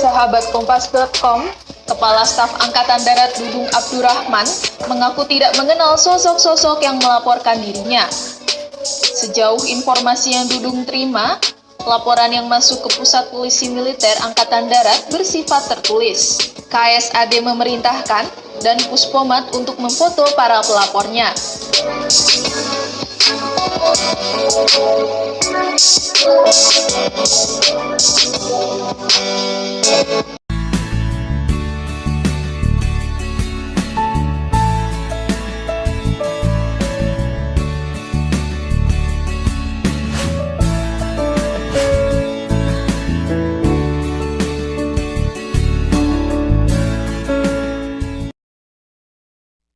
sahabat Kompas.com, Kepala Staf Angkatan Darat Dudung Abdurrahman mengaku tidak mengenal sosok-sosok yang melaporkan dirinya. Sejauh informasi yang Dudung terima, laporan yang masuk ke Pusat Polisi Militer Angkatan Darat bersifat tertulis. KSAD memerintahkan dan Puspomat untuk memfoto para pelapornya.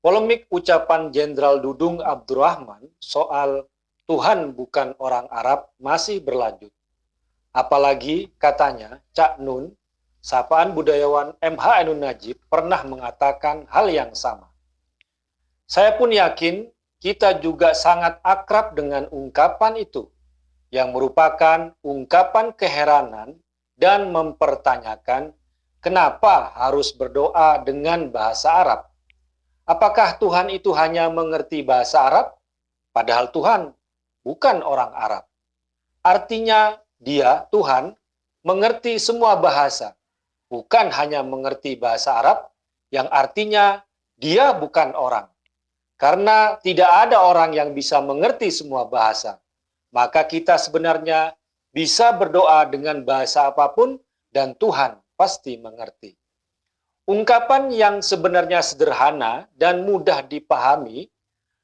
Polemik ucapan Jenderal Dudung Abdurrahman soal Tuhan bukan orang Arab masih berlanjut. Apalagi katanya Cak Nun, sapaan budayawan MH Ainun Najib, pernah mengatakan hal yang sama. Saya pun yakin kita juga sangat akrab dengan ungkapan itu, yang merupakan ungkapan keheranan dan mempertanyakan kenapa harus berdoa dengan bahasa Arab. Apakah Tuhan itu hanya mengerti bahasa Arab? Padahal Tuhan bukan orang Arab. Artinya dia, Tuhan, mengerti semua bahasa. Bukan hanya mengerti bahasa Arab, yang artinya dia bukan orang. Karena tidak ada orang yang bisa mengerti semua bahasa. Maka kita sebenarnya bisa berdoa dengan bahasa apapun dan Tuhan pasti mengerti. Ungkapan yang sebenarnya sederhana dan mudah dipahami,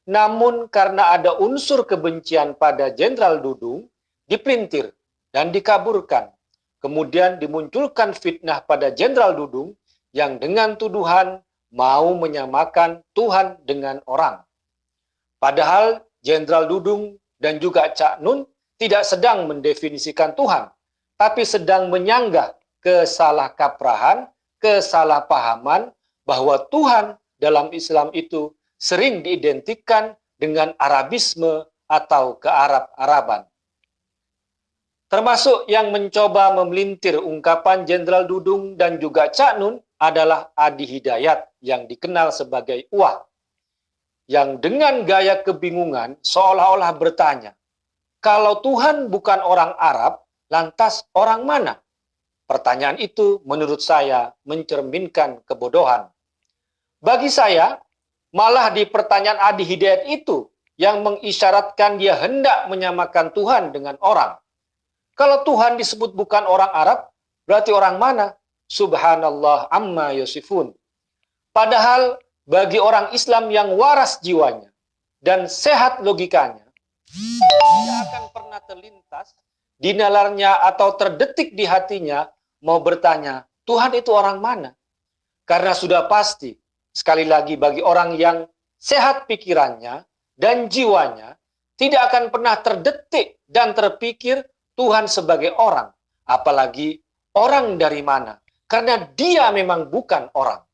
namun karena ada unsur kebencian pada Jenderal Dudung, dipelintir dan dikaburkan. Kemudian dimunculkan fitnah pada Jenderal Dudung yang dengan tuduhan mau menyamakan Tuhan dengan orang. Padahal Jenderal Dudung dan juga Cak Nun tidak sedang mendefinisikan Tuhan, tapi sedang menyanggah kesalahkaprahan, kesalahpahaman bahwa Tuhan dalam Islam itu sering diidentikan dengan Arabisme atau kearab-araban. Termasuk yang mencoba memelintir ungkapan Jenderal Dudung dan juga Cak Nun adalah Adi Hidayat yang dikenal sebagai Uwah, yang dengan gaya kebingungan seolah-olah bertanya, kalau Tuhan bukan orang Arab, lantas orang mana? Pertanyaan itu menurut saya mencerminkan kebodohan. Bagi saya, malah di pertanyaan Adi Hidayat itu yang mengisyaratkan dia hendak menyamakan Tuhan dengan orang. Kalau Tuhan disebut bukan orang Arab, berarti orang mana? Subhanallah amma yasifun. Padahal bagi orang Islam yang waras jiwanya dan sehat logikanya, tidak akan pernah terlintas di nalarnya atau terdetik di hatinya mau bertanya, Tuhan itu orang mana? Karena sudah pasti, sekali lagi bagi orang yang sehat pikirannya dan jiwanya, tidak akan pernah terdetik dan terpikir Tuhan sebagai orang. Apalagi orang dari mana? Karena dia memang bukan orang.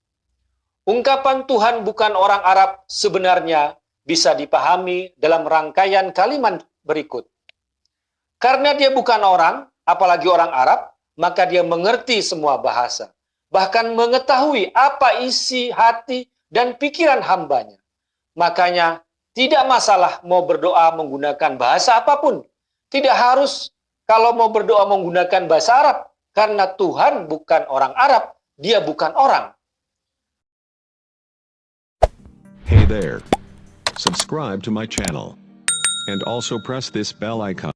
Ungkapan Tuhan bukan orang Arab sebenarnya bisa dipahami dalam rangkaian kalimat berikut. Karena dia bukan orang, apalagi orang Arab, maka dia mengerti semua bahasa. Bahkan mengetahui apa isi hati dan pikiran hambanya. Makanya tidak masalah mau berdoa menggunakan bahasa apapun. Tidak harus kalau mau berdoa menggunakan bahasa Arab. Karena Tuhan bukan orang Arab, dia bukan orang. Hey there. Subscribe to my channel. And also press this bell icon.